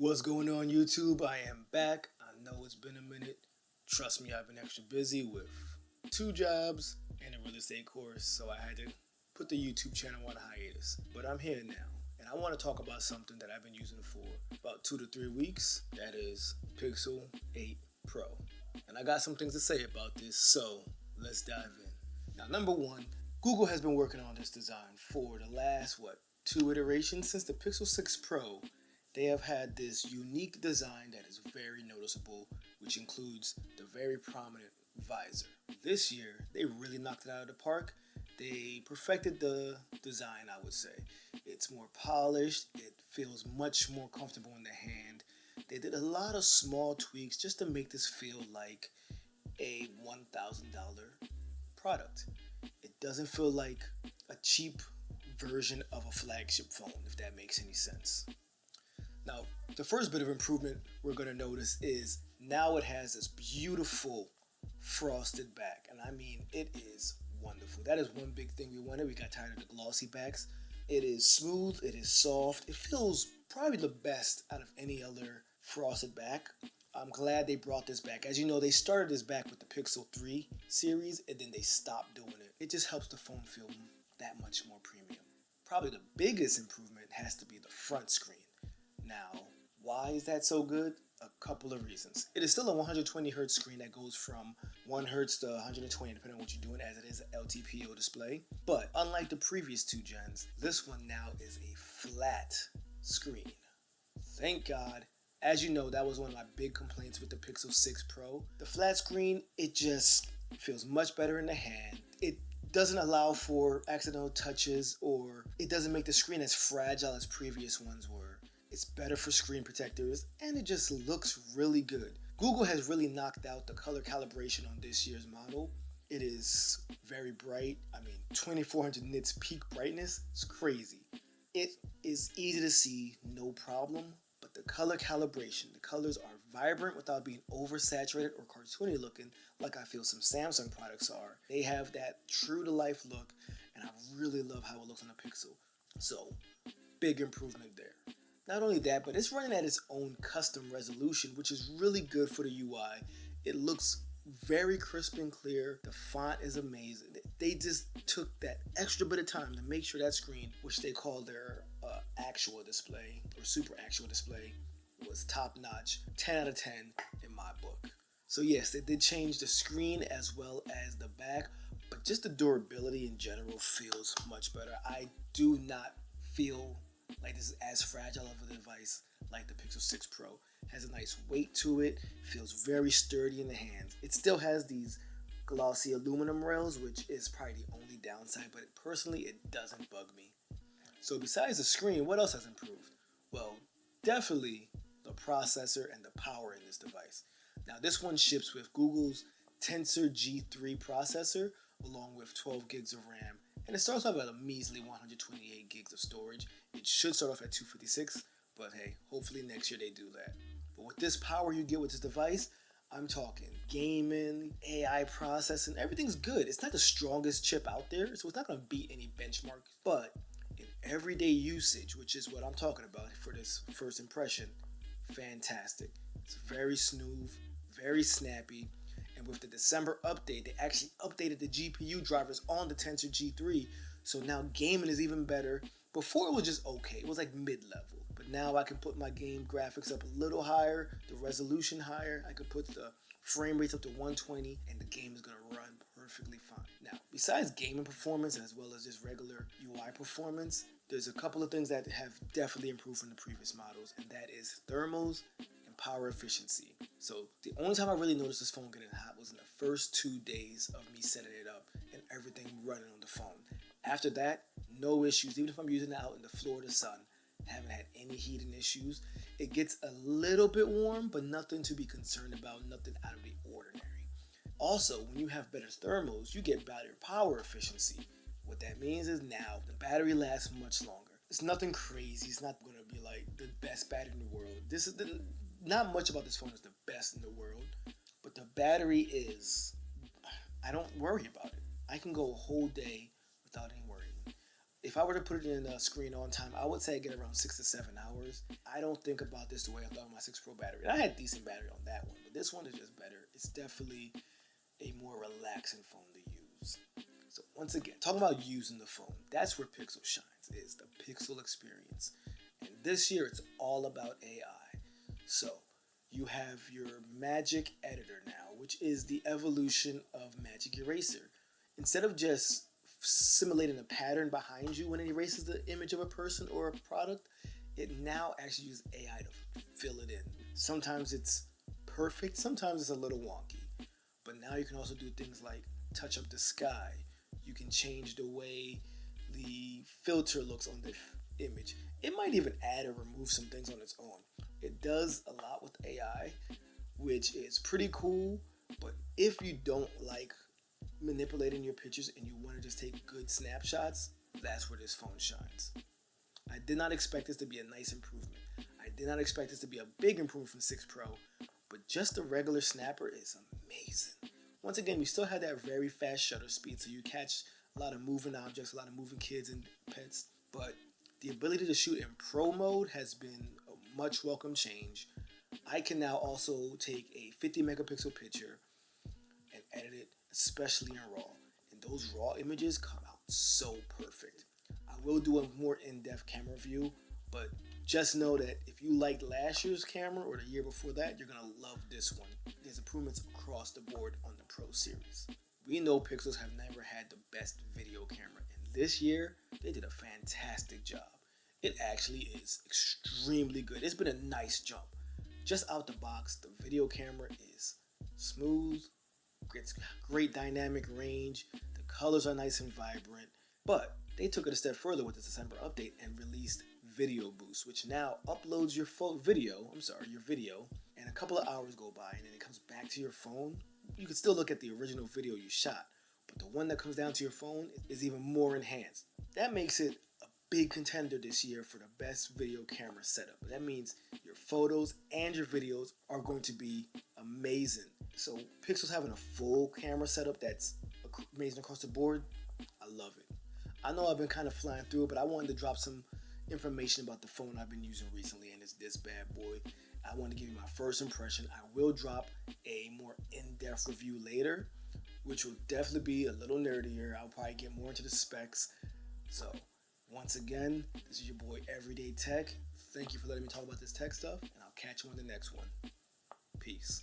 What's going on, YouTube? I am back. I know it's been a minute. Trust me, I've been extra busy with 2 jobs and a real estate course, so I had to put the YouTube channel on hiatus. But I'm here now, and I want to talk about something that I've been using for about 2 to 3 weeks. That is Pixel 8 Pro. And I got some things to say about this, so let's dive in. Now, number one, Google has been working on this design for the last, 2 iterations since the Pixel 6 Pro. They have had this unique design that is very noticeable, which includes the very prominent visor. This year, they really knocked it out of the park. They perfected the design, I would say. It's more polished, it feels much more comfortable in the hand. They did a lot of small tweaks just to make this feel like a $1,000 product. It doesn't feel like a cheap version of a flagship phone, if that makes any sense. Now, the first bit of improvement we're going to notice is now it has this beautiful frosted back. And I mean, it is wonderful. That is one big thing we wanted. We got tired of the glossy backs. It is smooth. It is soft. It feels probably the best out of any other frosted back. I'm glad they brought this back. As you know, they started this back with the Pixel 3 series and then they stopped doing it. It just helps the phone feel that much more premium. Probably the biggest improvement has to be the front screen. Now, why is that so good? A couple of reasons. It is still a 120 Hz screen that goes from 1 Hz to 120 depending on what you're doing, as it is an LTPO display. But unlike the previous 2 gens, this one now is a flat screen. Thank God. As you know, that was one of my big complaints with the Pixel 6 Pro. The flat screen, it just feels much better in the hand. It doesn't allow for accidental touches, or it doesn't make the screen as fragile as previous ones were. It's better for screen protectors, and it just looks really good. Google has really knocked out the color calibration on this year's model. It is very bright. I mean, 2400 nits peak brightness. It's crazy. It is easy to see, no problem, but the color calibration, the colors are vibrant without being oversaturated or cartoony looking like I feel some Samsung products are. They have that true to life look, and I really love how it looks on a Pixel. So, big improvement there. Not only that, but it's running at its own custom resolution, which is really good for the UI. It looks very crisp and clear. The font is amazing. They just took that extra bit of time to make sure that screen, which they call their actual display or super actual display, was top notch. 10 out of 10 in my book. So yes, they did change the screen as well as the back, but just the durability in general feels much better. I do not feel like this is as fragile of a device like the Pixel 6 Pro. It has a nice weight to it, feels very sturdy in the hands. It still has these glossy aluminum rails, which is probably the only downside, but personally it doesn't bug me. So besides the screen, what else has improved? Well, definitely the processor and the power in this device. Now this one ships with Google's Tensor G3 processor along with 12 gigs of RAM. And it starts off at a measly 128 gigs of storage. It should start off at 256, but hey, hopefully next year they do that. But with this power you get with this device, I'm talking gaming, AI processing, everything's good. It's not the strongest chip out there, so it's not going to beat any benchmark. But in everyday usage, which is what I'm talking about for this first impression, fantastic. It's very smooth, very snappy. And with the December update, they actually updated the GPU drivers on the Tensor G3. So now gaming is even better. Before it was just okay. It was like mid-level. But now I can put my game graphics up a little higher, the resolution higher. I can put the frame rates up to 120 and the game is going to run perfectly fine. Now, besides gaming performance as well as just regular UI performance, there's a couple of things that have definitely improved from the previous models, and that is thermals and power efficiency. So the only time I really noticed this phone getting hot was in the first 2 days of me setting it up and everything running on the phone. After that, no issues. Even if I'm using it out in the Florida sun, haven't had any heating issues. It gets a little bit warm, but nothing to be concerned about, nothing out of the ordinary. Also, when you have better thermals, you get better power efficiency. What that means is now the battery lasts much longer. It's nothing crazy. It's not going to be like the best battery in the world. Not much about this phone is the best in the world, but the battery is, I don't worry about it. I can go a whole day without any worry. If I were to put it in screen on time, I would say I get around 6 to 7 hours. I don't think about this the way I thought of my 6 Pro battery. I had decent battery on that one, but this one is just better. It's definitely a more relaxing phone to use. So once again, talking about using the phone, that's where Pixel shines, is the Pixel experience. And this year, it's all about AI. So you have your Magic Editor now, which is the evolution of Magic Eraser. Instead of just simulating a pattern behind you when it erases the image of a person or a product, it now actually uses AI to fill it in. Sometimes it's perfect, sometimes it's a little wonky. But now you can also do things like touch up the sky. You can change the way the filter looks on the image. It might even add or remove some things on its own. It does a lot with AI, which is pretty cool. But if you don't like manipulating your pictures and you want to just take good snapshots, that's where this phone shines. I did not expect this to be a nice improvement. I did not expect this to be a big improvement from 6 Pro, but just the regular snapper is amazing. Once again, we still have that very fast shutter speed, so you catch a lot of moving objects, a lot of moving kids and pets, but the ability to shoot in Pro mode has been a much welcome change. I can now also take a 50 megapixel picture and edit it, especially in RAW. And those RAW images come out so perfect. I will do a more in-depth camera view, but just know that if you liked last year's camera or the year before that, you're going to love this one. There's improvements across the board on the Pro series. We know Pixels have never had the best video camera, and this year, they did a fantastic job. It actually is extremely good. It's been a nice jump. Just out the box, the video camera is smooth, great dynamic range, the colors are nice and vibrant, but they took it a step further with the December update and released Video Boost, which now uploads your video, and a couple of hours go by and then it comes back to your phone. You can still look at the original video you shot, but the one that comes down to your phone is even more enhanced. That makes it a big contender this year for the best video camera setup. That means your photos and your videos are going to be amazing. So Pixel's having a full camera setup that's amazing across the board. I love it. I know I've been kind of flying through it, but I wanted to drop some information about the phone I've been using recently, and it's this bad boy. I want to give you my first impression. I will drop a more in-depth review later, which will definitely be a little nerdier. I'll probably get more into the specs. So, once again, this is your boy Everyday Tech. Thank you for letting me talk about this tech stuff, and I'll catch you on the next one. Peace.